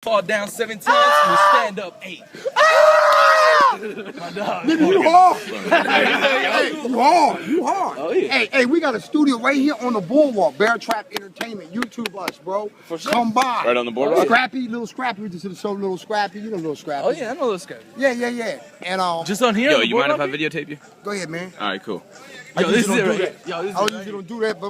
Fall down 7 times, we stand up 8. My dog. Nigga, you hard. Hey, you hard. Oh, yeah. Hey, we got a studio right here on the boardwalk. Bear Trap Entertainment. YouTube us, bro. For sure. Come by. Right on the boardwalk? Little Scrappy. We just did a show, Little Scrappy. You know Little Scrappy. Oh yeah, I know this guy. Yeah. And Just on here. Yo, on the you mind if I boardwalk? videotape you? go ahead, man. All right, cool. I Yo, this is usually it don't do right that. here. Yo, this I is it usually right don't do that, but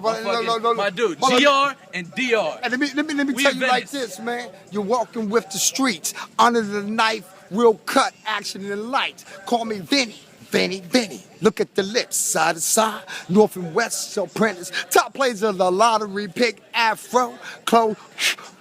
here. My dude, But GR and DR. And let me We tell you like Venice. this, man. You're walking with the streets, under the knife, real cut, action in the light. Call me Vinny. Look at the lips, side to side, north and west, so apprentice. Top players of the lottery, pick afro, clothes,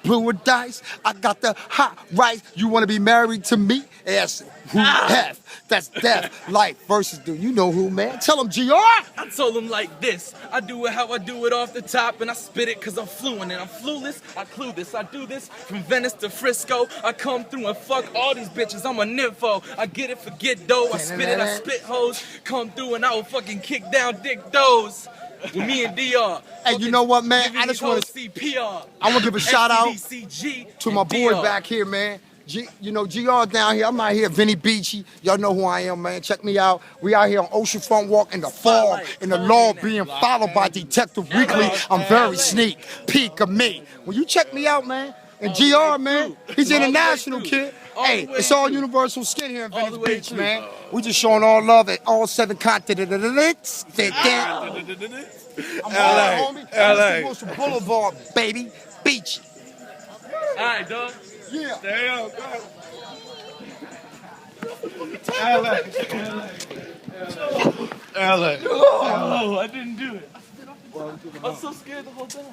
blue or dice. I got the hot rice. You wanna be married to me? Ask who have. That's death, life versus do you know who, man? Tell them, GR. I told him like this. I do it how I do it off the top, and I spit it cause I'm fluent and I'm flueless. I clue this. I do this from Venice to Frisco. I come through and fuck all these bitches. I'm a nympho. I get it, forget dough. I spit it, I spit hoes. Come through and I will fucking kick down dick does. With me and DR. Hey, you know what, man? Giving I just these wanna- hoes CPR. I wanna give a shout out FCDCG to my and boys DR. back here, man. GR down here. I'm out here, Vinny Beachy. Y'all know who I am, man. Check me out. We out here on Oceanfront Walk in the fog, in the law being followed by Detective Weekly. I'm very sneak peek of me. When you check me out, man, and GR, man, he's international, kid. Hey, it's all universal skin here in All the Venice way Beach, through. man. We just showing all love at all 7 continents. I'm all right, homie. LA. West Coast Boulevard, baby. Beachy. Alright, dog. Yeah. Stay up, LA. Oh, I didn't do it. I was so scared the whole time.